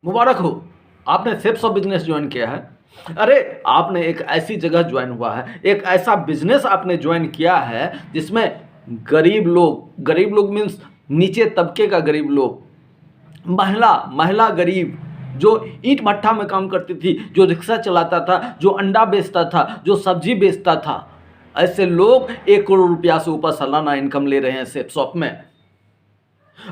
मुबारक हो, आपने ceps of business join किया है। अरे आपने एक ऐसी जगह ज्वाइन हुआ है, एक ऐसा बिजनेस आपने ज्वाइन किया है जिसमें गरीब लोग मीन्स नीचे तबके का गरीब लोग, महिला गरीब जो ईंट भट्ठा में काम करती थी, जो रिक्शा चलाता था, जो अंडा बेचता था, जो सब्जी बेचता था, ऐसे लोग 1 करोड़ रुपया से ऊपर सालाना इनकम ले रहे हैं सेप शॉप में।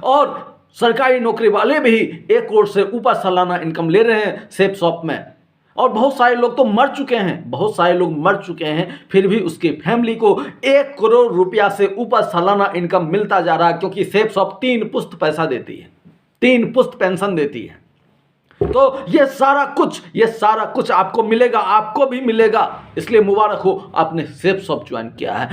और सरकारी नौकरी वाले भी 1 करोड़ से ऊपर सालाना इनकम ले रहे हैं सेप शॉप में। और बहुत सारे लोग तो मर चुके हैं, फिर भी उसकी फैमिली को 1 करोड़ रुपया से ऊपर सालाना इनकम मिलता जा रहा है, क्योंकि सेप शॉप 3 पुश्त पैसा देती है, 3 पुश्त पेंशन देती है। तो ये सारा कुछ आपको मिलेगा, आपको भी मिलेगा। इसलिए मुबारक हो, आपने सेप शॉप ज्वाइन किया है।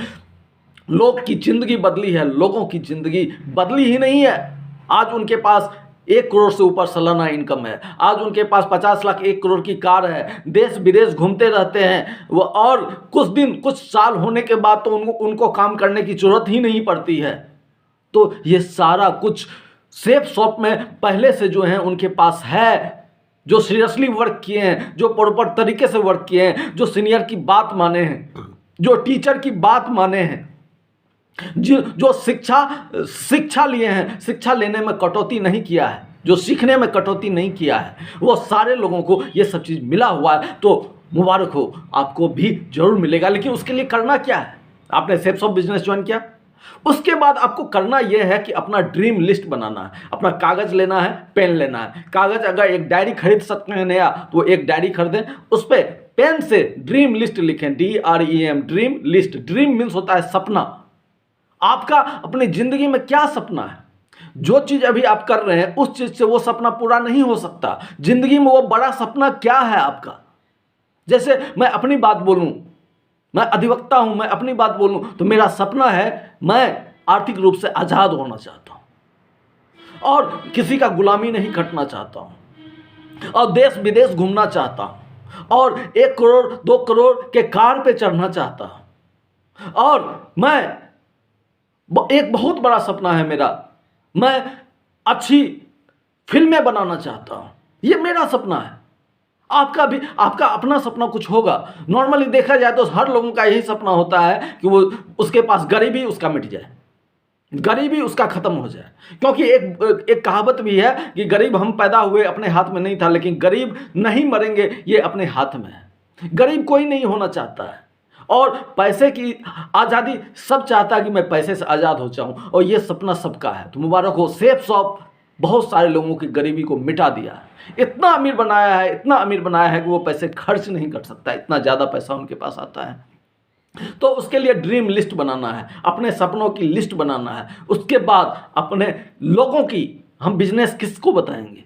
लोग की जिंदगी बदली है, लोगों की जिंदगी बदली ही नहीं है। आज उनके पास 1 करोड़ से ऊपर सालाना इनकम है, आज उनके पास 50 लाख 1 करोड़ की कार है, देश विदेश घूमते रहते हैं वो, और कुछ साल होने के बाद तो उनको काम करने की जरूरत ही नहीं पड़ती है। तो ये सारा कुछ सेप शॉप में पहले से जो है उनके पास है, जो सीरियसली वर्क किए हैं, जो प्रॉपर तरीके से वर्क किए हैं, जो सीनियर की बात माने हैं, जो टीचर की बात माने हैं, जो शिक्षा लिए हैं, शिक्षा लेने में कटौती नहीं किया है, जो सीखने में कटौती नहीं किया है, वो सारे लोगों को ये सब चीज़ मिला हुआ है। तो मुबारक हो, आपको भी जरूर मिलेगा। लेकिन उसके लिए करना क्या है? आपने सेप शॉप बिजनेस ज्वाइन किया, उसके बाद आपको करना यह है कि अपना ड्रीम लिस्ट बनाना है। अपना कागज लेना है, पेन लेना है। कागज, अगर एक डायरी खरीद सकते हैं नया तो एक डायरी खरीदें, उस पर पेन से ड्रीम लिस्ट लिखें, DREAM, dream list. Dream means होता है सपना। आपका अपनी जिंदगी में क्या सपना है? जो चीज अभी आप कर रहे हैं उस चीज से वो सपना पूरा नहीं हो सकता। जिंदगी में वो बड़ा सपना क्या है आपका? जैसे मैं अपनी बात बोलूं, मैं अधिवक्ता हूं, मैं अपनी बात बोलूं तो मेरा सपना है, मैं आर्थिक रूप से आजाद होना चाहता हूं और किसी का गुलामी नहीं खटना चाहता हूं और देश विदेश घूमना चाहता हूं और 1 करोड़ 2 करोड़ के कार पे चढ़ना चाहता हूं। और मैं एक बहुत बड़ा सपना है मेरा, मैं अच्छी फिल्में बनाना चाहता हूं। ये मेरा सपना है। आपका अपना सपना कुछ होगा। नॉर्मली देखा जाए तो हर लोगों का यही सपना होता है कि वो उसके पास गरीबी उसका मिट जाए, गरीबी उसका खत्म हो जाए। क्योंकि एक कहावत भी है कि गरीब हम पैदा हुए, अपने हाथ में नहीं था, लेकिन गरीब नहीं मरेंगे, ये अपने हाथ में है। गरीब कोई नहीं होना चाहता है और पैसे की आज़ादी सब चाहता है कि मैं पैसे से आज़ाद हो जाऊं, और ये सपना सबका है। तो मुबारक हो, सेप शॉप बहुत सारे लोगों की गरीबी को मिटा दिया है। इतना अमीर बनाया है कि वो पैसे खर्च नहीं कर सकता, इतना ज़्यादा पैसा उनके पास आता है। तो उसके लिए ड्रीम लिस्ट बनाना है, अपने सपनों की लिस्ट बनाना है। उसके बाद अपने लोगों की, हम बिजनेस किसको बताएंगे,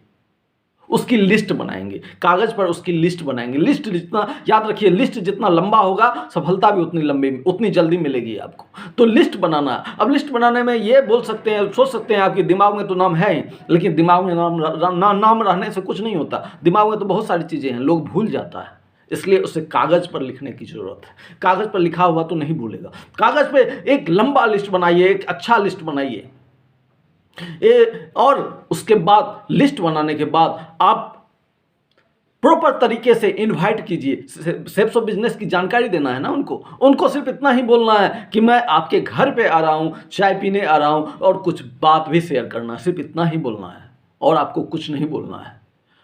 उसकी लिस्ट बनाएंगे, कागज पर उसकी लिस्ट बनाएंगे। लिस्ट जितना, याद रखिए, लिस्ट जितना लंबा होगा सफलता भी उतनी जल्दी मिलेगी आपको। तो लिस्ट बनाना। अब लिस्ट बनाने में ये बोल सकते हैं, सोच सकते हैं आपके दिमाग में तो नाम है ही, लेकिन दिमाग में नाम रहने से कुछ नहीं होता। दिमाग में तो बहुत सारी चीज़ें हैं, लोग भूल जाता है, इसलिए उसे कागज पर लिखने की जरूरत है। कागज पर लिखा हुआ तो नहीं भूलेगा। कागज पे एक लंबा लिस्ट बनाइए, एक अच्छा लिस्ट बनाइए। और उसके बाद लिस्ट बनाने के बाद आप प्रॉपर तरीके से इनवाइट कीजिए। सेप्स ऑफ बिजनेस की जानकारी देना है ना उनको सिर्फ इतना ही बोलना है कि मैं आपके घर पे आ रहा हूं, चाय पीने आ रहा हूं, और कुछ बात भी शेयर करना है। सिर्फ इतना ही बोलना है और आपको कुछ नहीं बोलना है।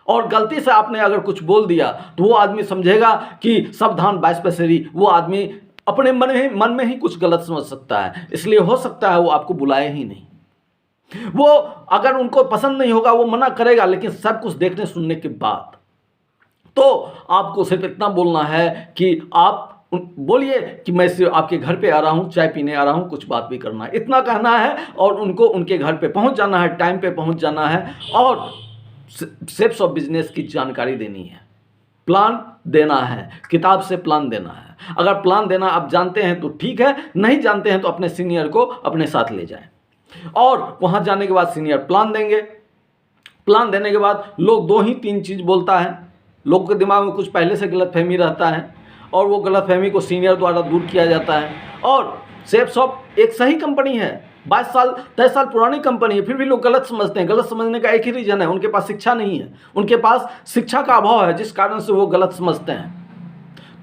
और गलती से आपने अगर कुछ बोल दिया तो वो आदमी समझेगा कि सावधान 22 पैसेरी। वो आदमी अपने मन में ही कुछ गलत समझ सकता है, इसलिए हो सकता है वो आपको बुलाए ही नहीं। वो अगर उनको पसंद नहीं होगा वो मना करेगा, लेकिन सब कुछ देखने सुनने के बाद। तो आपको सिर्फ इतना बोलना है कि आप बोलिए कि मैं सिर्फ आपके घर पे आ रहा हूं, चाय पीने आ रहा हूं, कुछ बात भी करना है, इतना कहना है। और उनको उनके घर पे पहुंच जाना है, टाइम पे पहुंच जाना है और सेप्स ऑफ बिजनेस की जानकारी देनी है, प्लान देना है, किताब से प्लान देना है। अगर प्लान देना आप जानते हैं तो ठीक है, नहीं जानते हैं तो अपने सीनियर को अपने साथ ले जाएं। और वहां जाने के बाद सीनियर प्लान देंगे। प्लान देने के बाद लोग 2 ही 3 चीज़ बोलता है। लोग के दिमाग में कुछ पहले से गलतफहमी रहता है और वो गलतफहमी को सीनियर द्वारा दूर किया जाता है। और सेप शॉप एक सही कंपनी है, 22 साल 23 साल पुरानी कंपनी है, फिर भी लोग गलत समझते हैं। गलत समझने का एक ही रीज़न है, उनके पास शिक्षा नहीं है, उनके पास शिक्षा का अभाव है, जिस कारण से वो गलत समझते हैं।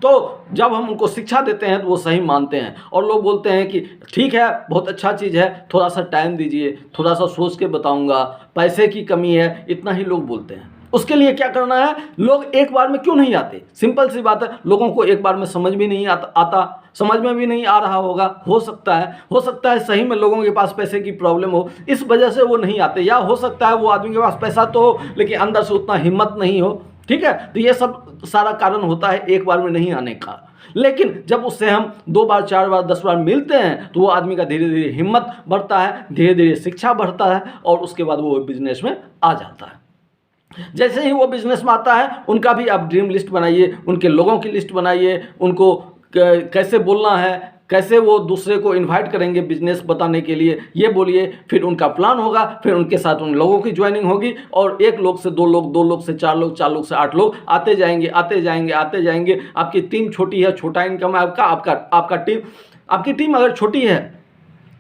तो जब हम उनको शिक्षा देते हैं तो वो सही मानते हैं, और लोग बोलते हैं कि ठीक है, बहुत अच्छा चीज़ है, थोड़ा सा टाइम दीजिए, थोड़ा सा सोच के बताऊंगा, पैसे की कमी है, इतना ही लोग बोलते हैं। उसके लिए क्या करना है, लोग एक बार में क्यों नहीं आते? सिंपल सी बात है, लोगों को एक बार में समझ भी नहीं आता, समझ में भी नहीं आ रहा होगा, हो सकता है सही में लोगों के पास पैसे की प्रॉब्लम हो, इस वजह से वो नहीं आते, या हो सकता है वो आदमी के पास पैसा तो हो लेकिन अंदर से उतना हिम्मत नहीं हो। ठीक है, तो ये सब सारा कारण होता है एक बार में नहीं आने का। लेकिन जब उससे हम 2 बार 4 बार 10 बार मिलते हैं तो वो आदमी का धीरे धीरे हिम्मत बढ़ता है, धीरे धीरे शिक्षा बढ़ता है, और उसके बाद वो बिजनेस में आ जाता है। जैसे ही वो बिजनेस में आता है, उनका भी आप ड्रीम लिस्ट बनाइए, उनके लोगों की लिस्ट बनाइए, उनको कैसे बोलना है, कैसे वो दूसरे को इनवाइट करेंगे बिजनेस बताने के लिए, ये बोलिए। फिर उनका प्लान होगा, फिर उनके साथ उन लोगों की ज्वाइनिंग होगी, और 1 लोग से 2 लोग, 2 लोग से 4 लोग, 4 लोग से 8 लोग आते जाएंगे, आते जाएंगे, आते जाएंगे। आपकी टीम छोटी है, छोटा इनकम है आपकी टीम अगर छोटी है,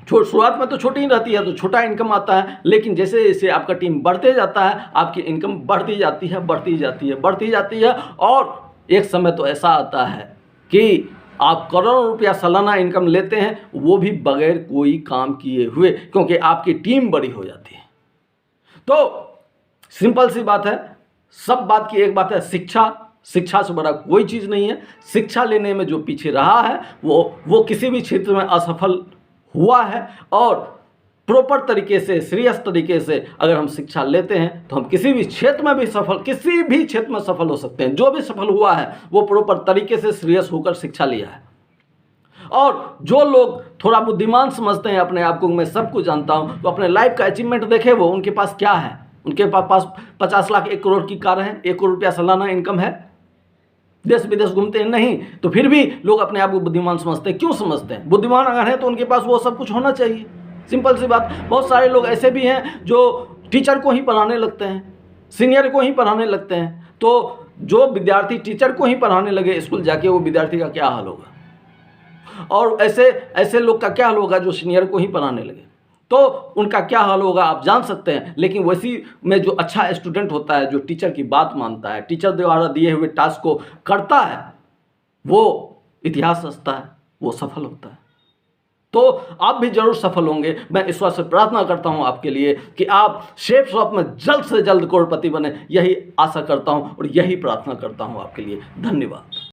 शुरुआत में तो छोटी ही रहती है तो छोटा इनकम आता है, लेकिन जैसे जैसे आपका टीम बढ़ते जाता है, आपकी इनकम बढ़ती जाती है, और एक समय तो ऐसा आता है कि आप करोड़ों रुपया सालाना इनकम लेते हैं, वो भी बगैर कोई काम किए हुए, क्योंकि आपकी टीम बड़ी हो जाती है। तो सिंपल सी बात है, सब बात की एक बात है, शिक्षा से बड़ा कोई चीज़ नहीं है। शिक्षा लेने में जो पीछे रहा है वो किसी भी क्षेत्र में असफल हुआ है, और प्रॉपर तरीके से, सीरियस तरीके से अगर हम शिक्षा लेते हैं तो हम किसी भी क्षेत्र में सफल हो सकते हैं। जो भी सफल हुआ है वो प्रॉपर तरीके से सीरियस होकर शिक्षा लिया है। और जो लोग थोड़ा बुद्धिमान समझते हैं अपने आप को, मैं सब कुछ जानता हूं, तो अपने लाइफ का अचीवमेंट देखे, वो उनके पास क्या है, उनके पास 50 लाख 1 करोड़ की कार है, 1 करोड़ रुपया सालाना इनकम है, देश विदेश घूमते हैं, नहीं, तो फिर भी लोग अपने आप को बुद्धिमान समझते हैं। क्यों समझते हैं? बुद्धिमान अगर है तो उनके पास वो सब कुछ होना चाहिए, सिंपल सी बात। बहुत सारे लोग ऐसे भी हैं जो टीचर को ही पढ़ाने लगते हैं, सीनियर को ही पढ़ाने लगते हैं, तो जो विद्यार्थी टीचर को ही पढ़ाने लगे स्कूल जाके, वो विद्यार्थी का क्या हाल होगा, और ऐसे लोग का क्या हाल होगा जो सीनियर को ही पढ़ाने लगे, तो उनका क्या हाल होगा आप जान सकते हैं। लेकिन वैसी में जो अच्छा स्टूडेंट होता है, जो टीचर की बात मानता है, टीचर द्वारा दिए हुए टास्क को करता है, वो इतिहास रचता है, वो सफल होता है। तो आप भी जरूर सफल होंगे। मैं ईश्वर से प्रार्थना करता हूं आपके लिए कि आप शेप शॉप में जल्द से जल्द करोड़पति बने, यही आशा करता हूं और यही प्रार्थना करता हूं आपके लिए। धन्यवाद।